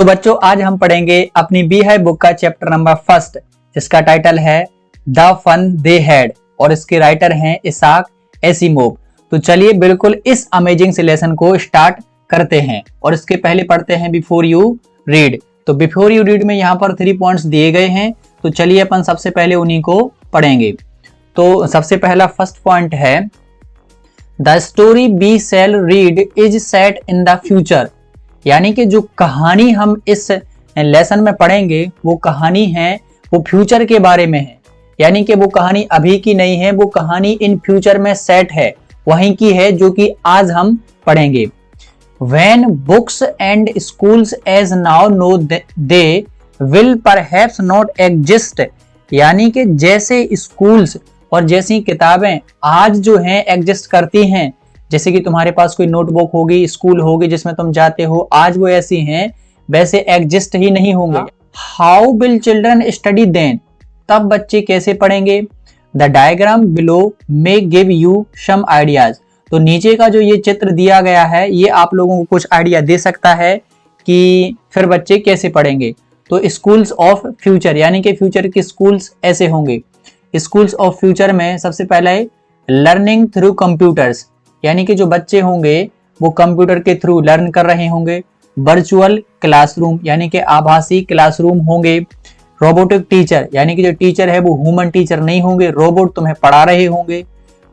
तो बच्चों आज हम पढ़ेंगे अपनी बी हाई बुक का चैप्टर नंबर 1 जिसका टाइटल है द फन दे हैड और इसके राइटर हैं इसाक एसिमोव। तो चलिए बिल्कुल इस अमेजिंग से लेसन को स्टार्ट करते हैं और इसके पहले पढ़ते हैं बिफोर यू रीड। तो बिफोर यू रीड में यहाँ पर 3 पॉइंट्स दिए गए हैं, तो चलिए अपन सबसे पहले उन्हीं को पढ़ेंगे। तो सबसे पहला फर्स्ट पॉइंट है the story we shall read is set in the future, यानी कि जो कहानी हम इस लेसन में पढ़ेंगे वो कहानी है वो फ्यूचर के बारे में है, यानी कि वो कहानी अभी की नहीं है, वो कहानी इन फ्यूचर में सेट है, वहीं की है जो कि आज हम पढ़ेंगे। When books and schools as now know they will perhaps not exist, यानी कि जैसे स्कूल्स और जैसी किताबें आज जो हैं एग्जिस्ट करती हैं, जैसे कि तुम्हारे पास कोई नोटबुक होगी, स्कूल होगी जिसमें तुम जाते हो, आज वो ऐसी हैं वैसे एग्जिस्ट ही नहीं होंगे। How will children study then, तब बच्चे कैसे पढ़ेंगे। The diagram below may give you some ideas, तो नीचे का जो ये चित्र दिया गया है ये आप लोगों को कुछ आइडिया दे सकता है कि फिर बच्चे कैसे पढ़ेंगे। तो स्कूल्स ऑफ फ्यूचर, यानी कि फ्यूचर के स्कूल्स ऐसे होंगे। स्कूल्स ऑफ फ्यूचर में सबसे पहला है लर्निंग थ्रू कंप्यूटर्स, यानी कि जो बच्चे होंगे वो कंप्यूटर के थ्रू लर्न कर रहे होंगे। वर्चुअल क्लासरूम, यानी कि आभासी क्लासरूम होंगे। रोबोटिक टीचर, यानी कि जो टीचर है वो ह्यूमन टीचर नहीं होंगे, रोबोट तुम्हें पढ़ा रहे होंगे।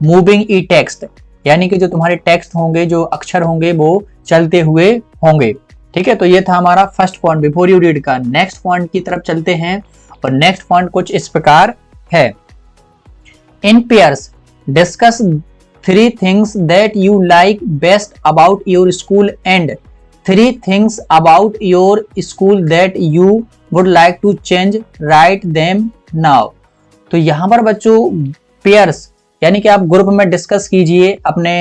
मूविंग ई टेक्स्ट, यानी कि जो तुम्हारे टेक्स्ट होंगे, जो अक्षर होंगे वो चलते हुए होंगे। ठीक है, तो ये था हमारा first point before you read का। नेक्स्ट पॉइंट की तरफ चलते हैं और नेक्स्ट पॉइंट कुछ इस प्रकार है। इन pairs discuss 3 things that you like best about your school and 3 things about your school that you would like to change, write them now। तो यहाँ पर बच्चों पेयर्स यानी कि आप ग्रुप में डिस्कस कीजिए अपने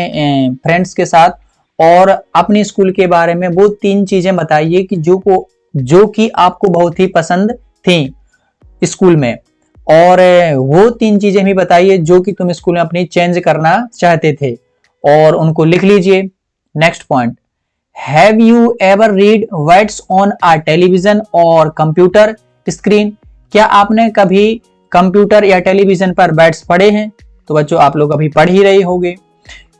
फ्रेंड्स के साथ और अपनी स्कूल के बारे में वो 3 चीजें बताइए कि जो कि आपको बहुत ही पसंद थी स्कूल में, और वो 3 चीजें भी बताइए जो कि तुम स्कूल में अपनी चेंज करना चाहते थे और उनको लिख लीजिए। Next point, have you ever read words on a television और कंप्यूटर स्क्रीन, क्या आपने कभी कंप्यूटर या टेलीविजन पर वर्ड्स पढ़े हैं। तो बच्चों आप लोग अभी पढ़ ही रहे होंगे।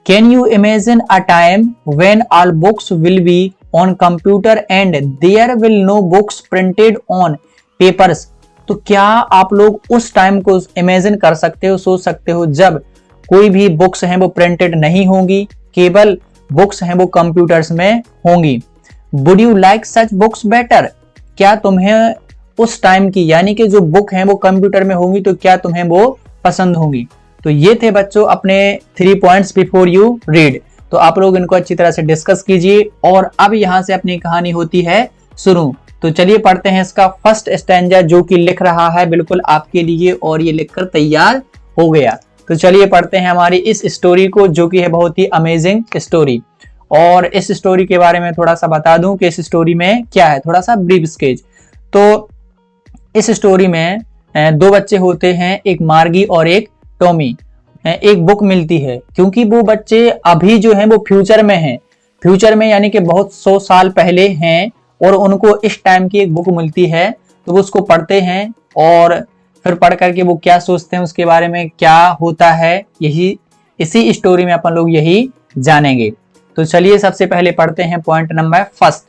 Can you imagine a time when all books will be on computer and there will no books printed on papers, तो क्या आप लोग उस टाइम को इमेजिन कर सकते हो, सोच सकते हो जब कोई भी बुक्स हैं वो प्रिंटेड नहीं होंगी, केवल बुक्स हैं वो कंप्यूटर्स में होंगी। Would you like such books better, क्या तुम्हें उस टाइम की यानी कि जो बुक हैं वो कंप्यूटर में होंगी तो क्या तुम्हें वो पसंद होंगी। तो ये थे बच्चों अपने 3 पॉइंट्स बिफोर यू रीड। तो आप लोग इनको अच्छी तरह से डिस्कस कीजिए और अब यहां से अपनी कहानी होती है शुरू। तो चलिए पढ़ते हैं इसका फर्स्ट स्टैंजा जो कि लिख रहा है बिल्कुल आपके लिए और ये लिखकर तैयार हो गया। तो चलिए पढ़ते हैं हमारी इस स्टोरी को जो कि है बहुत ही अमेजिंग स्टोरी। और इस स्टोरी के बारे में थोड़ा सा बता दूं कि इस स्टोरी में क्या है, थोड़ा सा ब्रीफ स्केच। तो इस स्टोरी में 2 बच्चे होते हैं, एक मार्गी और एक टॉमी। एक बुक मिलती है क्योंकि वो बच्चे अभी जो हैं वो फ्यूचर में हैं, फ्यूचर में यानी कि बहुत 100 साल पहले हैं और उनको इस टाइम की एक बुक मिलती है। तो वो उसको पढ़ते हैं और फिर पढ़ करके वो क्या सोचते हैं उसके बारे में क्या होता है, यही इसी स्टोरी में अपन लोग यही जानेंगे। तो चलिए सबसे पहले पढ़ते हैं पॉइंट नंबर 1।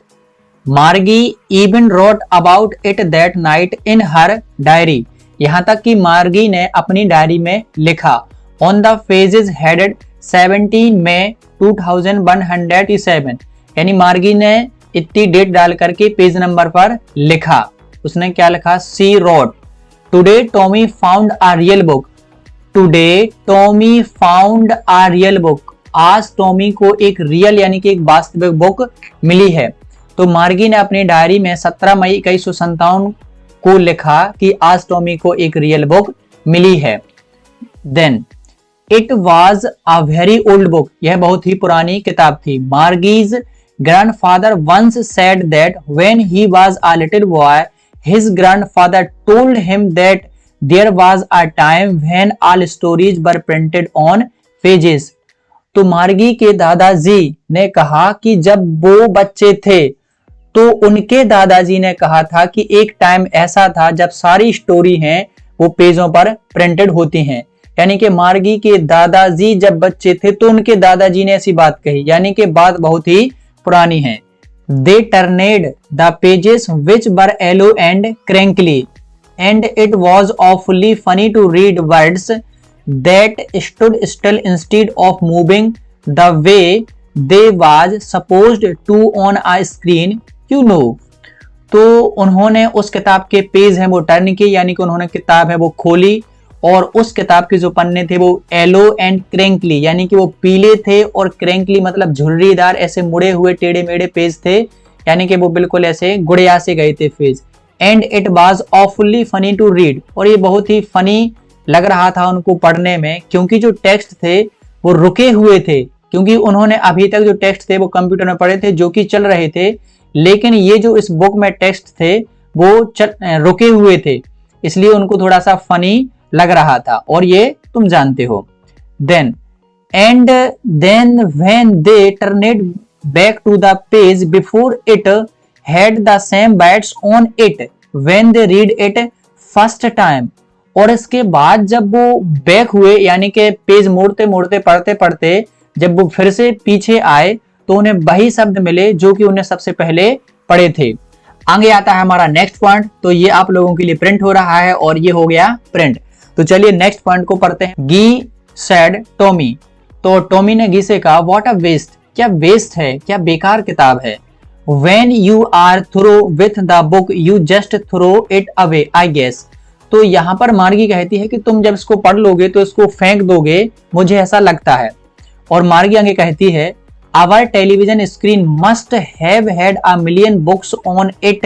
मार्गी even wrote about it that night in her diary, यहाँ तक कि मार्गी ने अपनी डायरी में लिखा। ऑन द पेजेस हेडेड 17 मई 2107, यानी मार्गी ने इतनी डेट डाल करके पेज नंबर पर लिखा। उसने क्या लिखा, she wrote today Tommy found a real book, today Tommy found a real book, आज टॉमी को एक रियल यानी कि एक वास्तविक बुक मिली है। तो मार्गी ने अपनी डायरी में 17 मई 1957 को लिखा कि आज टॉमी को एक रियल बुक मिली है। Then it was a very old book, यह बहुत ही पुरानी किताब थी। मार्गीज grandfather once said that when he was a little boy, his grandfather told him that there was a time when all stories were printed on pages। तो मार्गी के दादाजी ने कहा कि जब वो बच्चे थे तो उनके दादाजी ने कहा था कि एक टाइम ऐसा था जब सारी स्टोरी हैं वो पेजों पर प्रिंटेड होती हैं। यानी कि मार्गी के दादाजी जब बच्चे थे तो उनके दादाजी ने ऐसी बात कही, यानी कि बात बहुत ही पुरानी है। They turned the pages which were yellow and crinkly, and it was awfully funny to read words that stood still instead of moving the way they was supposed to on a screen, you know। तो उन्होंने उस किताब के page हैं वो turn किए, यानी कि उन्होंने किताब है वो खोली और उस किताब के जो पन्ने थे वो येलो एंड क्रेंकली, यानी कि वो पीले थे, और क्रेंकली मतलब झुर्रीदार, ऐसे मुड़े हुए टेढ़े मेढ़े पेज थे, यानी कि वो बिल्कुल ऐसे गुड़िया से गए थे page. And it was awfully funny to read, और ये बहुत ही फनी लग रहा था उनको पढ़ने में, क्योंकि जो टेक्स्ट थे वो रुके हुए थे, क्योंकि उन्होंने अभी तक जो टेक्स्ट थे वो कंप्यूटर में पढ़े थे जो कि चल रहे थे, लेकिन ये जो इस बुक में टेक्स्ट थे वो रुके हुए थे, इसलिए उनको थोड़ा सा फनी लग रहा था, और ये तुम जानते हो। Then when they turned back to the page before it had the same bytes on it when they read it first time, और इसके बाद जब वो बैक हुए, यानी कि पेज मोड़ते मोड़ते पढ़ते पढ़ते जब वो फिर से पीछे आए तो उन्हें वही शब्द मिले जो कि उन्हें सबसे पहले पढ़े थे। आगे आता है हमारा नेक्स्ट पॉइंट, तो ये आप लोगों के लिए प्रिंट हो रहा है और ये हो गया प्रिंट। तो चलिए नेक्स्ट पॉइंट को पढ़ते हैं। गी सेड टॉमी, तो टॉमी ने गी से कहा व्हाट अ वेस्ट, क्या वेस्ट है, क्या बेकार किताब है। When you are through with the book you just throw it away I guess, तो यहाँ पर मार्गी कहती है कि तुम जब इसको पढ़ लोगे तो इसको फेंक दोगे, मुझे ऐसा लगता है। और मार्गी आगे कहती है our television screen must have had a million books on it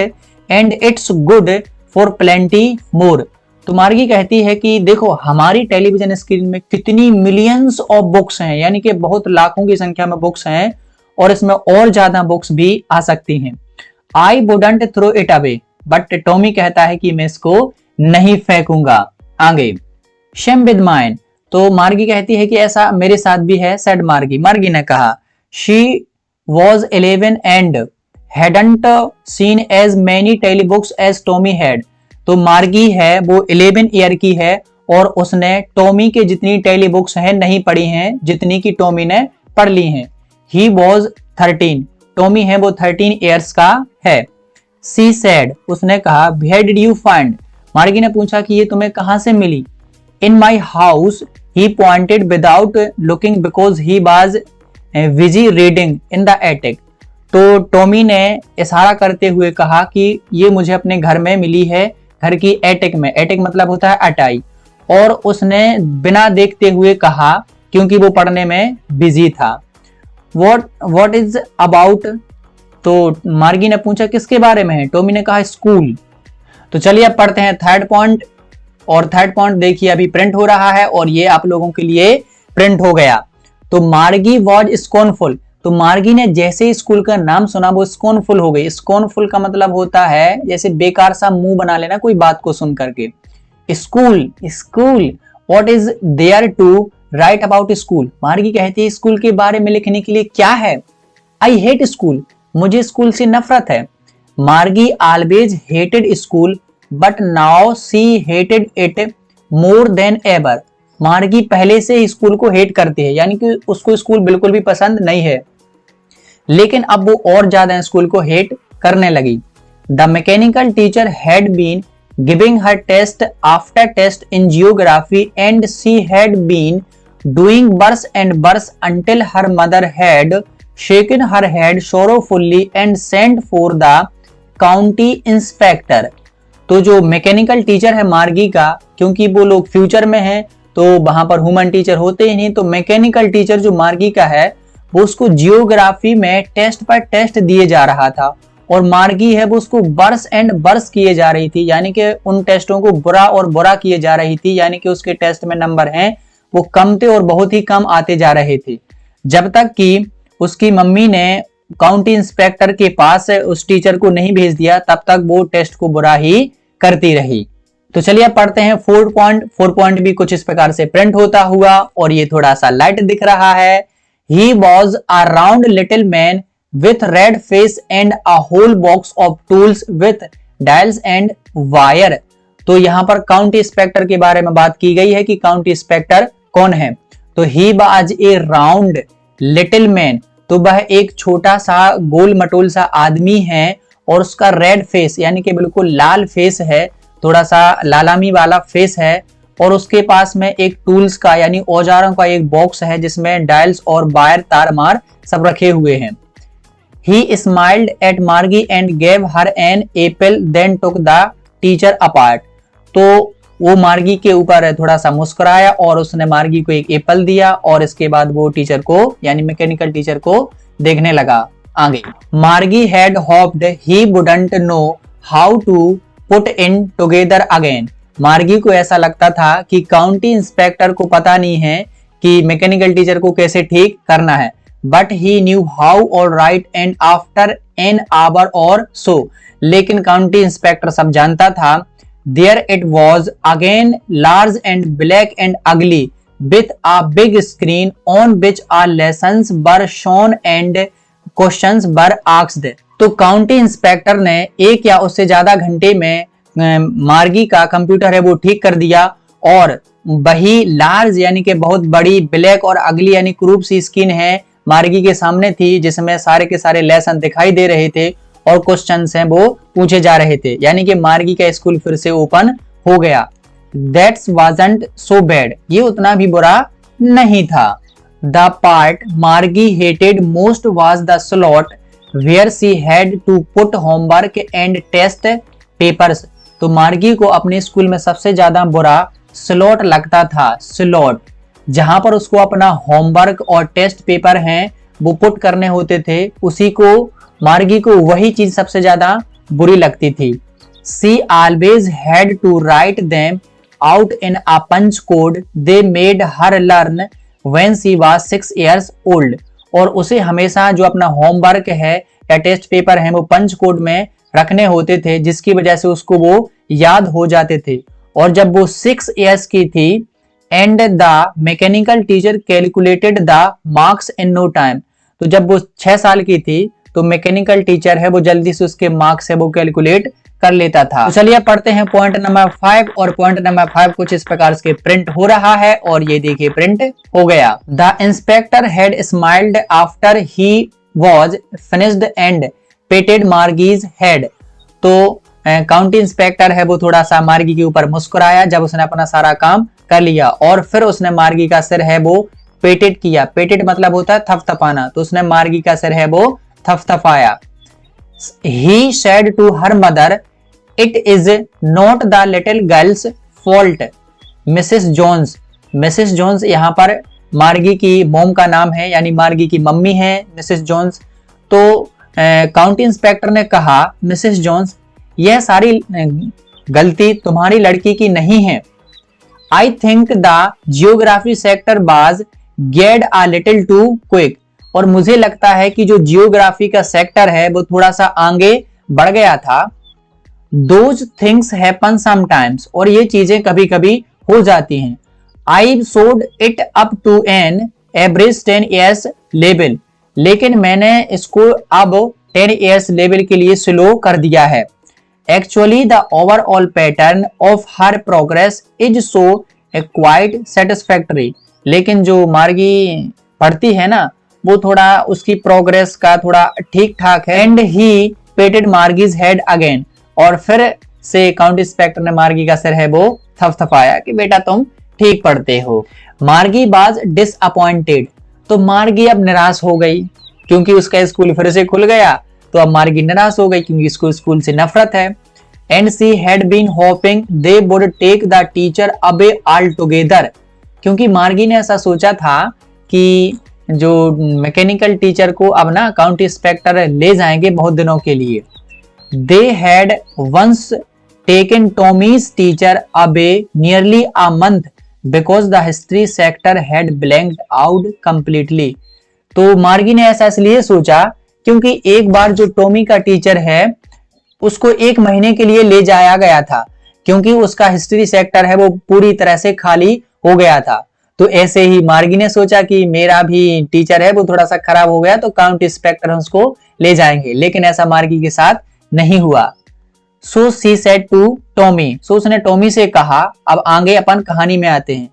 and it's good for plenty more. तो मार्गी कहती है कि देखो हमारी टेलीविजन स्क्रीन में कितनी मिलियंस ऑफ बुक्स हैं, यानी कि बहुत लाखों की संख्या में बुक्स हैं, और इसमें और ज्यादा बुक्स भी आ सकती हैं। I wouldn't throw it away, but Tommy कहता है कि मैं इसको नहीं फेंकूंगा। आगे शेम विद माइन, तो मार्गी कहती है कि ऐसा मेरे साथ भी है। सेड मार्गी, मार्गी ने कहा she was 11 and hadn't seen as many telebooks as Tommy had, तो मार्गी है वो 11 ईयर की है और उसने टॉमी के जितनी टेली बुक्स हैं नहीं पढ़ी हैं जितनी की टॉमी ने पढ़ ली हैं। ही वॉज 13, टॉमी है वो 13 ईयर्स का है। सी सेड, उसने कहा वेयर डिड यू फाइंड, मार्गी ने पूछा कि ये तुम्हें कहां से मिली। In my house, he pointed without looking because he was busy reading in the attic, तो टॉमी ने इशारा करते हुए कहा कि ये मुझे अपने घर में मिली है, घर की एटिक में, एटिक मतलब होता है अटाई, और उसने बिना देखते हुए कहा क्योंकि वो पढ़ने में बिजी था। व्हाट इज अबाउट, तो मार्गी ने पूछा किसके बारे में है, टॉमी ने कहा स्कूल। तो चलिए अब पढ़ते हैं थर्ड पॉइंट, और थर्ड पॉइंट देखिए अभी प्रिंट हो रहा है और ये आप लोगों के लिए प्रिंट हो गया। तो मार्गी वॉज स्कॉनफुल, तो मार्गी ने जैसे ही स्कूल का नाम सुना वो स्कॉनफुल हो गई। स्कॉनफुल का मतलब होता है जैसे बेकार सा मुंह बना लेना कोई बात को सुन करके। School, school, what is there to write about school, Margie कहती है स्कूल के बारे में लिखने के लिए क्या है। आई हेट स्कूल, मुझे स्कूल से नफरत है। मार्गी always hated school but now see hated it more than ever, मार्गी पहले से स्कूल को हेट करती है, यानी कि उसको स्कूल बिल्कुल भी पसंद नहीं है, लेकिन अब वो और ज्यादा स्कूल को हेट करने लगी। The mechanical teacher had been giving her test after test in geography and she had been doing worse and worse until her mother had shaken her head sorrowfully and sent for the county inspector. तो जो mechanical teacher है मार्गी का, क्योंकि वो लोग future में हैं तो वहां पर ह्यूमन टीचर होते ही नहीं, तो मैकेनिकल टीचर जो मार्गी का है वो उसको जियोग्राफी में टेस्ट पर टेस्ट दिए जा रहा था, और मार्गी है वो उसको बर्स एंड बर्स किए जा रही थी, यानी कि उन टेस्टों को बुरा और बुरा किए जा रही थी, यानी कि उसके टेस्ट में नंबर हैं वो कम थे और बहुत ही कम आते जा रहे थे, जब तक कि उसकी मम्मी ने काउंटी इंस्पेक्टर के पास उस टीचर को नहीं भेज दिया, तब तक वो टेस्ट को बुरा ही करती रही। तो चलिए पढ़ते हैं 4 पॉइंट। 4 पॉइंट भी कुछ इस प्रकार से प्रिंट होता हुआ, और ये थोड़ा सा लाइट दिख रहा है। He was a round little man with red face and a whole box of tools with dials and wire। तो यहाँ पर काउंटी इंस्पेक्टर के बारे में बात की गई है कि काउंटी इंस्पेक्टर कौन है। तो he was A round little man, तो वह एक छोटा सा गोल मटोल सा आदमी है और उसका रेड फेस यानी कि बिल्कुल लाल फेस है, थोड़ा सा लालामी वाला फेस है, और उसके पास में एक टूल्स का यानी औजारों का एक बॉक्स है जिसमें डायल्स और वायर तार मार सब रखे हुए हैं। He smiled at Margie and gave her an apple, then took the teacher apart। तो वो मार्गी के ऊपर थोड़ा सा मुस्कुराया और उसने मार्गी को एक एप्पल दिया और इसके बाद वो टीचर को यानी मैकेनिकल टीचर को देखने लगा। आगे Margie had hoped he wouldn't know how to put in together again. Margie को ऐसा लगता था कि काउंटी इंस्पेक्टर को पता नहीं है कि मैकेनिकल टीचर को कैसे ठीक करना है, बट ही न्यू हाउ और right and after an hour और सो। लेकिन काउंटी इंस्पेक्टर सब जानता था। There it was again, large and black and ugly, with a big screen on which our lessons were shown and questions were asked। तो county inspector ने एक या उससे ज्यादा घंटे में मार्गी का कंप्यूटर है वो ठीक कर दिया, और वही लार्ज यानी कि बहुत बड़ी, ब्लैक और अगली यानी क्रूप सी स्क्रीन है मार्गी के सामने थी जिसमें सारे के सारे लेसन दिखाई दे रहे थे और क्वेश्चंस हैं वो पूछे जा रहे थे, यानी कि मार्गी का स्कूल फिर से ओपन हो गया। That wasn't so bad, ये उतना भी बुरा नहीं था। The part Margie hated most was the slot where she had to put homework and test papers। तो मार्गी को अपने स्कूल में सबसे ज्यादा बुरा स्लॉट लगता था। स्लॉट जहां पर उसको अपना होमवर्क और टेस्ट पेपर हैं वो पुट करने होते थे, उसी को मार्गी को वही चीज सबसे ज्यादा बुरी लगती थी। She always had to write them out in a punch code they made her learn when she was 6 years old। और उसे हमेशा जो अपना होमवर्क है या टेस्ट पेपर है वो पंच कोड में रखने होते थे, जिसकी वजह से उसको वो याद हो जाते थे। और जब वो 6 years की थी, and the mechanical teacher calculated the marks in no time. तो जब वो 6 साल की थी तो मैकेनिकल टीचर है वो जल्दी से उसके मार्क्स है वो कैलकुलेट कर लेता था। तो चलिए पढ़ते हैं पॉइंट नंबर 5, और पॉइंट नंबर 5 कुछ इस प्रकार से प्रिंट हो रहा है, और ये देखिए प्रिंट हो गया। The inspector had smiled after he was finished and patted Margie's head. तो काउंटी इंस्पेक्टर है वो थोड़ा सा मार्गी के ऊपर मुस्कुराया जब उसने अपना सारा काम कर लिया, और फिर उसने मार्गी का सिर है वो पेटेड किया। पेटेड मतलब होता है थपथपाना, तो उसने मार्गी का सिर है वो थपथपाया। He said to her mother, "It is not the little girl's fault, Mrs. Jones।" Mrs Jones यहाँ पर मार्गी की मॉम का नाम है, यानी मार्गी की मम्मी है मिसेस जोन्स। तो काउंटी इंस्पेक्टर ने कहा, मिसेस जोन्स यह सारी गलती तुम्हारी लड़की की नहीं है। I think the geography sector was geared a little too quick। और मुझे लगता है कि जो जियोग्राफी का सेक्टर है वो थोड़ा सा आगे बढ़ गया था। Those things happen sometimes, और ये चीजें कभी कभी हो जाती हैं। I showed it up to an average 10 years level, लेकिन मैंने इसको अब 10 years level के लिए स्लो कर दिया है। Actually the overall pattern of her progress is so quite satisfactory। लेकिन जो मार्गी पढ़ती है ना वो थोड़ा उसकी प्रोग्रेस का थोड़ा ठीक ठाक है। And he पेटेड Margie's head again, और फिर से काउंटी इंस्पेक्टर ने मार्गी का सिर है वो थपथपाया कि बेटा तुम ठीक पढ़ते हो। मार्गी वाज डिसअपॉइंटेड, तो मार्गी अब निराश हो गई क्योंकि उसका स्कूल फिर से खुल गया, तो अब मार्गी निराश हो गई क्योंकि इसको स्कूल से नफरत है। And she had been hoping they would take the teacher away all together, क्योंकि मार्गी ने ऐसा सोचा था कि जो मैकेनिकल टीचर को अब ना काउंटी इंस्पेक्टर ले जाएंगे बहुत दिनों के लिए। They had once taken Tommy's teacher away nearly a month because the history sector had blanked out completely. तो मार्गी ने ऐसा इसलिए सोचा क्योंकि एक बार जो टॉमी का टीचर है उसको 1 महीने के लिए ले जाया गया था, क्योंकि उसका हिस्ट्री सेक्टर है वो पूरी तरह से खाली हो गया था। तो ऐसे ही मार्गी ने सोचा कि मेरा भी टीचर है वो थोड़ा सा खराब हो गया, तो काउंटी इंस्पेक्टर उसको ले जाएंगे, लेकिन ऐसा मार्गी के साथ नहीं हुआ। So she said to Tommy, सो उसने टॉमी से कहा। अब आगे अपन कहानी में आते हैं।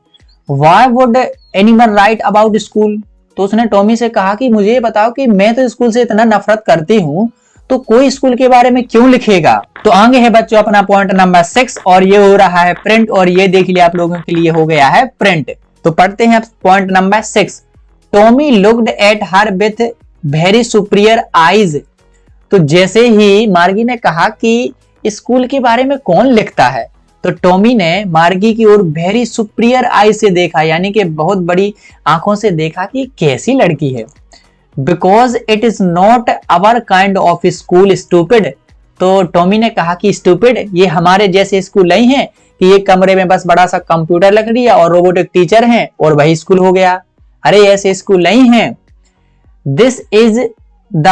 Why would anyone write about school? तो उसने टॉमी से कहा कि मुझे बताओ कि मैं तो स्कूल से इतना नफरत करती हूँ, तो कोई स्कूल के बारे में क्यों लिखेगा। तो आगे है बच्चों अपना पॉइंट नंबर 6 और ये हो रहा है प्रिंट, और ये देख लिया आप लोगों के लिए हो गया है प्रिंट। तो पढ़ते हैं point number 6। Tommy looked at her with very superior eyes. तो जैसे ही मार्गी ने कहा कि स्कूल के बारे में कौन लिखता है, तो टॉमी ने मार्गी की ओर वेरी सुपीरियर आई से देखा, यानी कि बहुत बड़ी आंखों से देखा कि कैसी लड़की है। Because it is not our kind of school stupid. तो टॉमी ने कहा कि स्टूपिड, ये हमारे जैसे स्कूल नहीं है कि एक कमरे में बस बड़ा सा कंप्यूटर लग दिया और रोबोटिक टीचर हैं और वही स्कूल हो गया। अरे ऐसे स्कूल नहीं है। This is the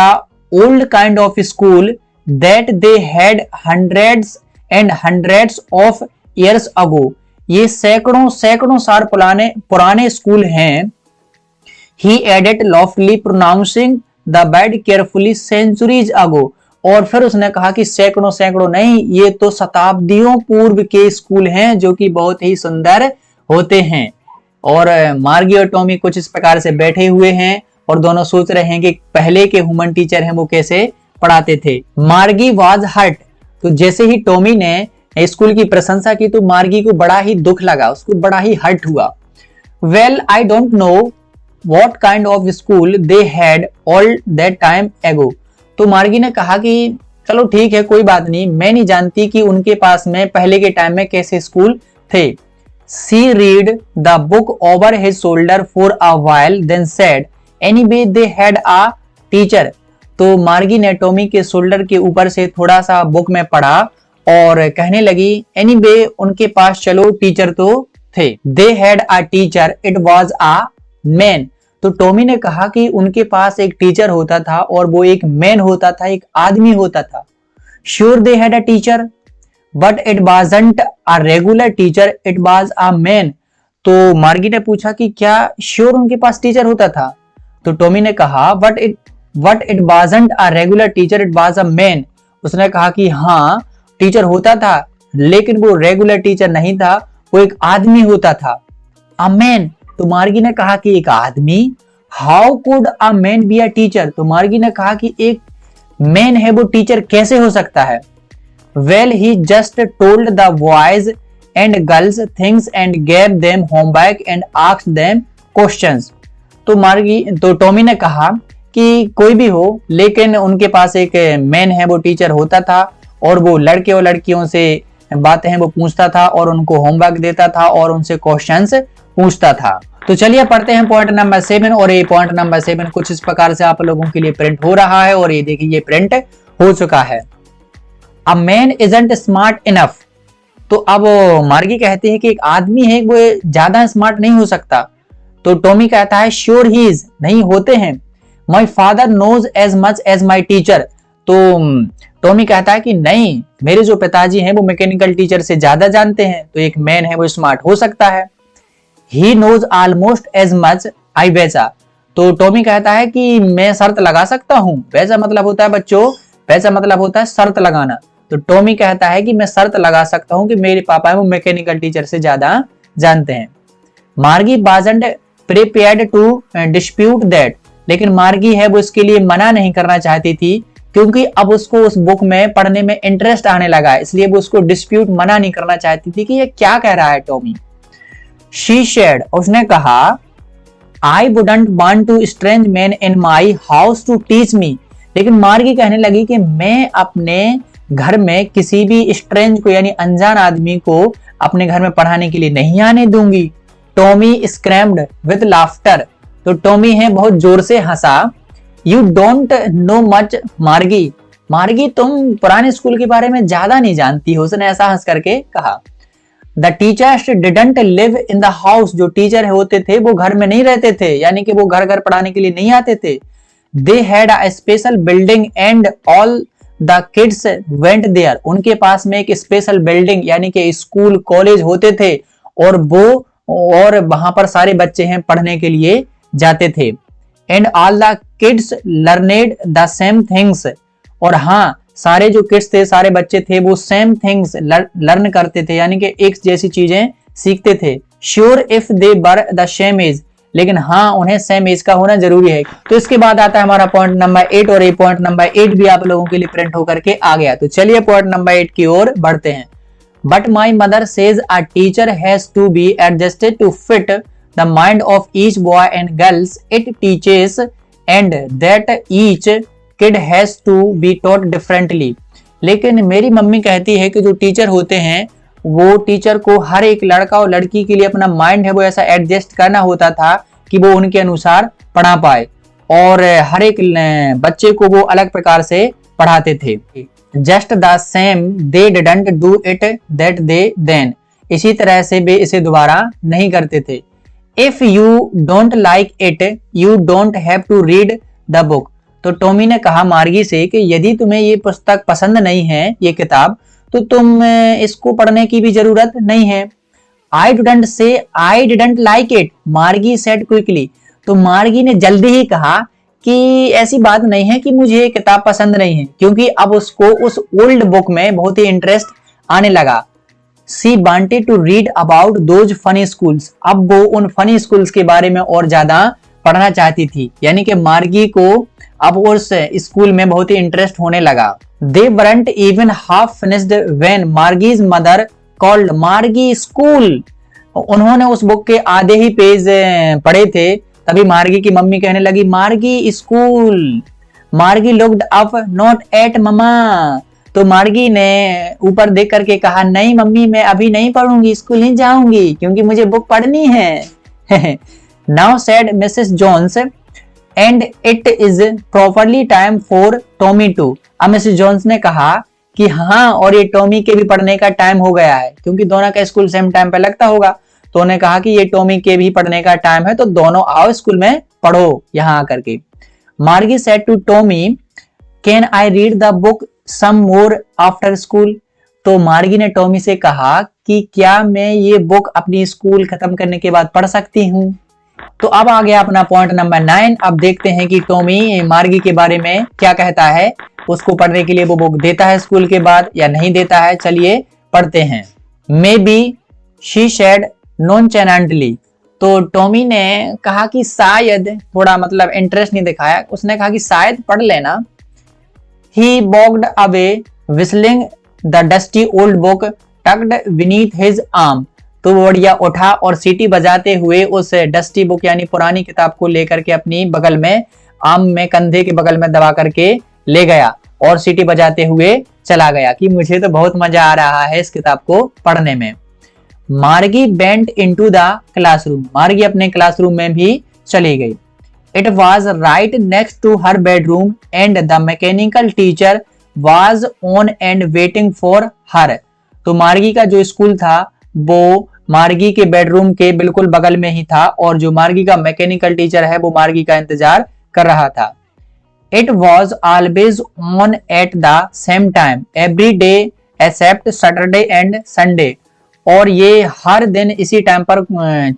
old kind of school that they had hundreds and hundreds of years ago. ये सैकड़ों सैकड़ों साल पुराने स्कूल हैं। He added loftily pronouncing the word carefully centuries ago. और फिर उसने कहा कि सैकड़ों सैकड़ों नहीं, ये तो शताब्दियों पूर्व के स्कूल हैं जो कि बहुत ही सुंदर होते हैं। और मार्गी और टॉमी कुछ इस प्रकार से बैठे हुए हैं और दोनों सोच रहे हैं कि पहले के ह्यूमन टीचर हैं वो कैसे पढ़ाते थे। मार्गी वाज हर्ट। तो जैसे ही टॉमी ने स्कूल की प्रशंसा की तो मार्गी को बड़ा ही दुख लगा, उसको बड़ा ही हर्ट हुआ। Well I don't know what kind of school they had all that time एगो। तो मार्गी ने कहा कि चलो ठीक है, कोई बात नहीं, मैं नहीं जानती कि उनके पास में पहले के टाइम में कैसे स्कूल थे। She read the book over his shoulder for a while then said anyway they had a teacher. तो मार्गी ने टॉमी के शोल्डर के ऊपर से थोड़ा सा बुक में पढ़ा और कहने लगी एनीवे उनके पास चलो टीचर तो थे। They had a teacher it was a man. तो टॉमी ने कहा कि उनके पास एक टीचर होता था और वो एक मैन होता था, एक आदमी होता था। Sure they had a teacher but it wasn't a regular teacher it was a man. तो मार्गी ने पूछा कि क्या श्योर उनके पास टीचर होता था। तो टॉमी ने कहा but it wasn't a regular teacher it was a man. उसने कहा कि हाँ टीचर होता था लेकिन वो रेगुलर टीचर नहीं था, वो एक आदमी होता था। A man. तो मार्गी ने कहा कि एक आदमी। How could a man be a teacher. तो मार्गी ने कहा कि एक मैन है वो टीचर कैसे हो सकता है। Well he just told the boys and girls things and gave them homework and asked them questions. तो टॉमी ने कहा कि कोई भी हो लेकिन उनके पास एक मैन है वो टीचर होता था और वो लड़के और लड़कियों से बातें हैं वो पूछता था और उनको होमवर्क देता था और उनसे क्वेश्चंस पूछता था। तो चलिए पढ़ते हैं पॉइंट नंबर 7 और ये पॉइंट नंबर 7 कुछ इस प्रकार से आप लोगों के लिए प्रिंट हो रहा है और ये देखिए ये प्रिंट हो चुका है। A man isn't smart enough. तो अब मार्गी कहती है कि एक आदमी है वो ज्यादा स्मार्ट नहीं हो सकता। तो टॉमी कहता है श्योर ही इज, नहीं होते हैं। My father knows as much as my teacher. तो टॉमी कहता है कि नहीं, मेरे जो पिताजी हैं वो मैकेनिकल टीचर से ज्यादा जानते हैं, तो एक मैन है वो स्मार्ट हो सकता है। He knows almost as much I वैसा। तो टॉमी कहता है कि मैं शर्त लगा सकता हूं। वैसा मतलब होता है बच्चों, वैसा मतलब होता है शर्त लगाना। तो टॉमी कहता है कि मैं शर्त लगा सकता हूं कि मेरे पापा है वो मैकेनिकल टीचर से ज्यादा जानते हैं। Margie wasn't prepared to dispute that. लेकिन मार्गी है वो इसके लिए मना नहीं करना चाहती थी क्योंकि अब उसको उस बुक में पढ़ने में इंटरेस्ट आने लगा है, इसलिए वो उसको डिस्प्यूट मना नहीं करना चाहती थी कि ये क्या कह रहा है टॉमी। शी शेड, उसने कहा I wouldn't want to strange man in my house to teach me. लेकिन मार्गी कहने लगी कि मैं अपने घर में किसी भी स्ट्रेंज को यानी अनजान आदमी को अपने घर में पढ़ाने के लिए नहीं आने दूंगी। Tommy screamed with laughter. तो टॉमी है बहुत जोर से हंसा। You don't know much Margie. Margie तुम पुराने स्कूल के बारे में ज्यादा नहीं जानती हो, उसने ऐसा हंस करके कहा। The teachers didn't live in the house. जो टीचर होते थे वो घर में नहीं रहते थे, यानी कि वो घर घर पढ़ाने के लिए नहीं आते थे। They had a special building and all the kids went there. उनके पास में एक स्पेशल बिल्डिंग यानी कि स्कूल कॉलेज होते थे और वहां पर सारे बच्चे हैं पढ़ने के लिए जाते थे। And all the kids learned the same things, और हाँ सारे जो किड्स थे, सारे बच्चे थे, वो सेम थिंग्स लर्न करते थे, यानी कि एक जैसी चीजें सीखते थे। Sure if they were the same age, लेकिन हाँ उन्हें सेम एज का होना जरूरी है। तो इसके बाद आता है हमारा पॉइंट नंबर 8, और ये पॉइंट नंबर 8 भी आप लोगों के लिए प्रिंट होकर के आ गया। तो चलिए पॉइंट नंबर 8 की ओर बढ़ते हैं। But my mother says a teacher has to be adjusted to fit the mind of each boy and girls it teaches and that each kid has to be taught differently. लेकिन मेरी mummy कहती है कि जो teacher होते हैं वो teacher को हर एक लड़का और लड़की के लिए अपना माइंड है वो ऐसा एडजस्ट करना होता था कि वो उनके अनुसार पढ़ा पाए, और हर एक बच्चे को वो अलग प्रकार से पढ़ाते थे। Just the same they didn't do it that they then, इसी तरह से वे इसे दोबारा नहीं करते थे। If you don't like it you don't have to read the book. तो टॉमी ने कहा मार्गी से कि यदि तुम्हें ये पुस्तक पसंद नहीं है, ये किताब, तो तुम इसको पढ़ने की भी जरूरत नहीं है। I didn't say I didn't like it, मार्गी said quickly। तो मार्गी ने जल्दी ही कहा कि ऐसी बात नहीं है कि मुझे ये किताब पसंद नहीं है, क्योंकि अब उसको उस ओल्ड बुक में बहुत ही इंटरेस्ट आने लगा। She wanted to read about those funny schools, अब वो उन फनी स्कूल्स के बारे में और ज्यादा पढ़ना चाहती थी, यानी कि मार्गी को अब उस स्कूल में बहुत ही इंटरेस्ट होने लगा। They weren't even half finished when Margie's mother called मार्गी स्कूल। उन्होंने उस बुक के आधे ही पेज पढ़े थे, तभी मार्गी की मम्मी कहने लगी मार्गी स्कूल। मार्गी looked up not at mama. तो मार्गी ने ऊपर देख करके कहा नहीं मम्मी, मैं अभी नहीं पढ़ूंगी, स्कूल नहीं जाऊंगी, क्योंकि मुझे बुक पढ़नी है। Now said Mrs Jones and it is properly time for Tommy too. अब मिसेस जोन्स ने कहा कि हाँ, और ये टॉमी के भी पढ़ने का टाइम हो गया है, क्योंकि दोनों का स्कूल सेम टाइम पे लगता होगा। तो उन्होंने कहा कि ये टॉमी के भी पढ़ने का टाइम है, तो दोनों आओ स्कूल में पढ़ो यहाँ आकर के। Margie said to Tommy can I read the book some more after school. तो मार्गी ने टॉमी से कहा कि क्या मैं ये बुक अपनी स्कूल खत्म करने के बाद पढ़ सकती हूँ। तो अब आ गया अपना पॉइंट नंबर 9। अब देखते हैं कि टॉमी मार्गी के बारे में क्या कहता है, उसको पढ़ने के लिए वो बुक देता है स्कूल के बाद या नहीं देता है। चलिए पढ़ते हैं। Maybe she said nonchalantly. तो टॉमी ने कहा कि शायद, थोड़ा मतलब इंटरेस्ट नहीं दिखाया, उसने कहा कि शायद पढ़ लेना। He walked away whistling the dusty old book tucked beneath his arm. तो वो बढ़िया उठा और सीटी बजाते हुए उस डस्टी बुक यानी पुरानी किताब को लेकर के अपनी बगल में, आर्म में, कंधे के बगल में दबा करके ले गया और सीटी बजाते हुए चला गया कि मुझे तो बहुत मजा आ रहा है इस किताब को पढ़ने में। मार्गी वेंट इनटू द क्लासरूम। मार्गी अपने क्लासरूम में भी चली गई। It was right next to her bedroom and the mechanical teacher was on and waiting for her. तो मार्गी का जो स्कूल था वो मार्गी के बेडरूम के बिल्कुल बगल में ही था, और जो मार्गी का मैकेनिकल टीचर है वो मार्गी का इंतजार कर रहा था। It was always on at the same time every day except Saturday and Sunday। और ये हर दिन इसी टाइम पर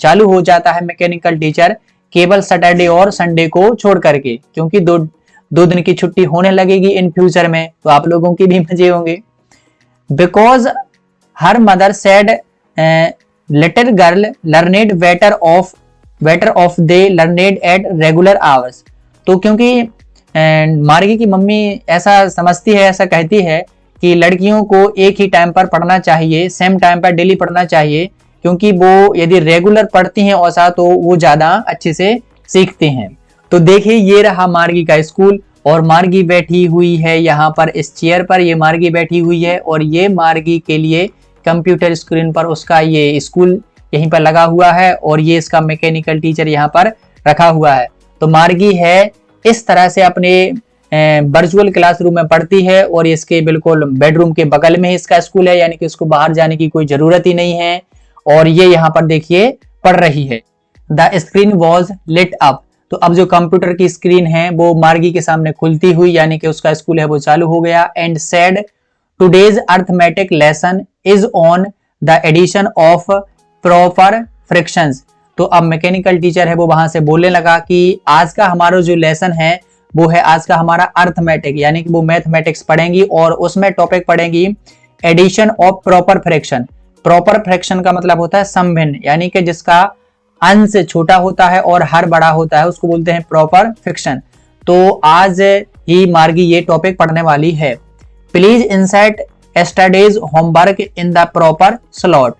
चालू हो जाता है मैकेनिकल टीचर, केवल सैटरडे और संडे को छोड़ करके, क्योंकि दो दिन की छुट्टी होने लगेगी इन फ्यूचर में, तो आप लोगों की भी मजे होंगे। Because her mother said little girl learned better of they learned at regular hours। तो क्योंकि मार्गी की मम्मी ऐसा समझती है, ऐसा कहती है कि लड़कियों को एक ही टाइम पर पढ़ना चाहिए, सेम टाइम पर डेली पढ़ना चाहिए, क्योंकि वो यदि रेगुलर पढ़ती हैं औसा तो वो ज्यादा अच्छे से सीखते हैं। तो देखिए ये रहा मार्गी का स्कूल, और मार्गी बैठी हुई है यहाँ पर इस चेयर पर, ये मार्गी बैठी हुई है, और ये मार्गी के लिए कंप्यूटर स्क्रीन पर उसका ये स्कूल यहीं पर लगा हुआ है, और ये इसका मैकेनिकल टीचर यहाँ पर रखा हुआ है। तो मार्गी है इस तरह से अपने वर्चुअल क्लासरूम में पढ़ती है, और इसके बिल्कुल बेडरूम के बगल में इसका स्कूल है, यानी कि उसको बाहर जाने की कोई जरूरत ही नहीं है, और ये यहाँ पर देखिए पढ़ रही है। The screen was lit up. तो अब जो कंप्यूटर की स्क्रीन है वो मार्गी के सामने खुलती हुई, यानी कि उसका स्कूल है वो चालू हो गया। And said today's arithmetic lesson is on the addition of proper fractions. तो अब मैकेनिकल टीचर है वो वहां से बोलने लगा कि आज का हमारा जो लेसन है वो है आज का हमारा अर्थमेटिक, यानी कि वो मैथमेटिक्स पढ़ेंगी और उसमें टॉपिक पढ़ेंगी addition of proper fraction. Proper fraction का मतलब होता है समभिन्न, यानी कि जिसका अंश छोटा होता है और हर बड़ा होता है, उसको बोलते हैं प्रॉपर फ्रैक्शन। तो आज ही मार्गी ये टॉपिक पढ़ने वाली है। Please insert yesterday's homework in the proper slot.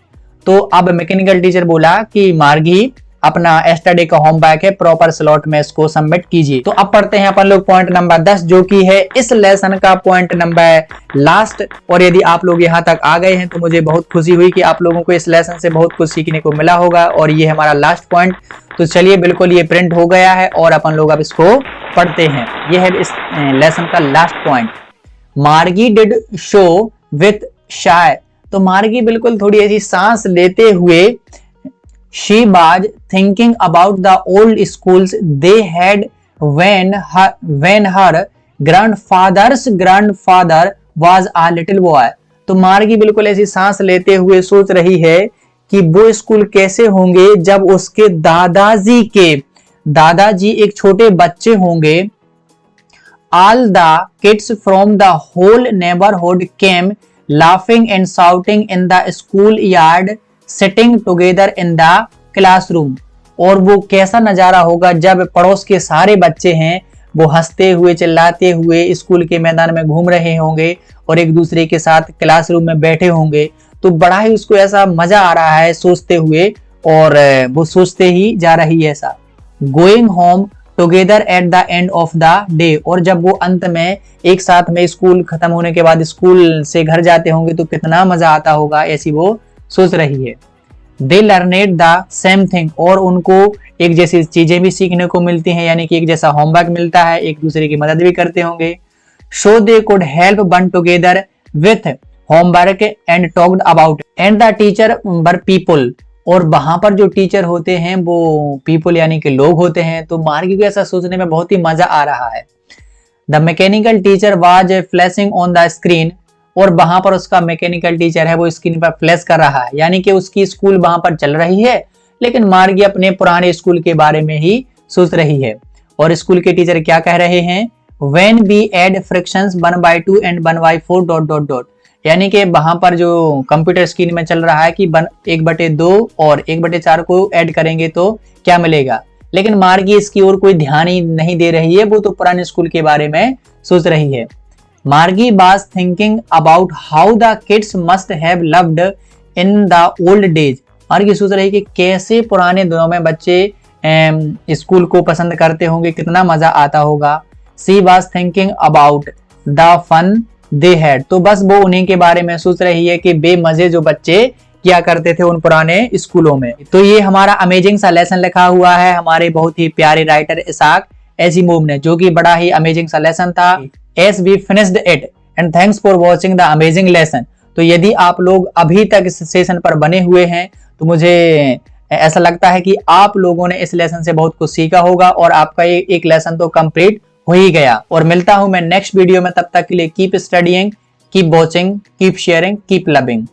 तो अब मैकेनिकल टीचर बोला कि मार्गी अपना यस्टरडे का होमवर्क है प्रॉपर स्लॉट में इसको सबमिट कीजिए। तो अब पढ़ते हैं अपन लोग पॉइंट नंबर 10, जो कि है इस लेसन का पॉइंट नंबर लास्ट। और यदि आप लोग यहाँ तक आ गए हैं तो मुझे बहुत खुशी हुई कि आप लोगों को इस लेसन से बहुत कुछ सीखने को मिला होगा। और ये हमारा लास्ट पॉइंट। तो चलिए, बिल्कुल ये प्रिंट हो गया है और अपन लोग अब इसको पढ़ते हैं। ये है इस लेसन का लास्ट पॉइंट। मार्गी डिड शो विथ शाय। तो मार्गी बिल्कुल थोड़ी ऐसी सांस लेते हुए she was thinking about the old schools they had when her grandfather's grandfather was a little boy। तो मार्गी बिल्कुल ऐसी सांस लेते हुए सोच रही है कि वो स्कूल कैसे होंगे जब उसके दादाजी एक छोटे बच्चे होंगे। All the kids from the whole neighborhood came laughing and shouting in the schoolyard sitting together in the classroom. और वो कैसा नजारा होगा जब पड़ोस के सारे बच्चे हैं वो हंसते हुए चिल्लाते हुए स्कूल के मैदान में घूम रहे होंगे और एक दूसरे के साथ क्लासरूम में बैठे होंगे। तो बड़ा ही उसको ऐसा मजा आ रहा है सोचते हुए, और वो सोचते ही जा रही है ऐसा। Going home together at the end of the day. और जब वो अंत में एक साथ में स्कूल खत्म होने के बाद स्कूल से घर जाते होंगे तो कितना मजा आता होगा, ऐसी वो सोच रही है। दे लर्नेड द सेम थिंग। और उनको एक जैसी चीजें भी सीखने को मिलती हैं, यानी कि एक जैसा होमवर्क मिलता है, एक दूसरे की मदद भी करते होंगे। So they could help one together with homework and talked about and the teacher were people. और वहां पर जो टीचर होते हैं वो पीपल यानी कि लोग होते हैं। तो मार्गी को ऐसा सोचने में बहुत ही मजा आ रहा है। The mechanical teacher was flashing on the screen. और वहां पर उसका मैकेनिकल टीचर है वो स्क्रीन पर फ्लैश कर रहा है, यानी कि उसकी स्कूल वहां पर चल रही है, लेकिन मार्गी अपने पुराने स्कूल के बारे में ही सोच रही है। और स्कूल के टीचर क्या कह रहे हैं, when we add fractions 1/2 and 1/4 ... यानी कि वहां पर जो कंप्यूटर स्क्रीन में चल रहा है कि 1/2 और 1/4 को ऐड करेंगे तो क्या मिलेगा। लेकिन मार्गी इसकी ओर कोई ध्यान ही नहीं दे रही है, वो तो पुराने स्कूल के बारे में सोच रही है। मार्गी was thinking about how the kids must have loved in the old days। मार्गी सोच रही है कि कैसे पुराने दिनों में बच्चे स्कूल को पसंद करते होंगे, कितना मजा आता होगा। She was thinking about the fun they had। तो बस वो उन्हीं के बारे में सोच रही है कि बेमजे जो बच्चे किया करते थे उन पुराने स्कूलों में। तो ये हमारा अमेजिंग सा लेसन लिखा हुआ है हमारे बहुत ही प्यारे राइटर इसाक एसिमोव ने, जो कि बड़ा ही अमेजिंग सा लेसन था। As we finished it and thanks for watching the amazing lesson। तो यदि आप लोग अभी तक इस सेशन पर बने हुए हैं तो मुझे ऐसा लगता है कि आप लोगों ने इस लेसन से बहुत कुछ सीखा होगा और आपका ये एक लेसन तो कंप्लीट हो ही गया। और मिलता हूं मैं नेक्स्ट वीडियो में, तब तक के लिए keep studying, keep watching, keep sharing, keep loving.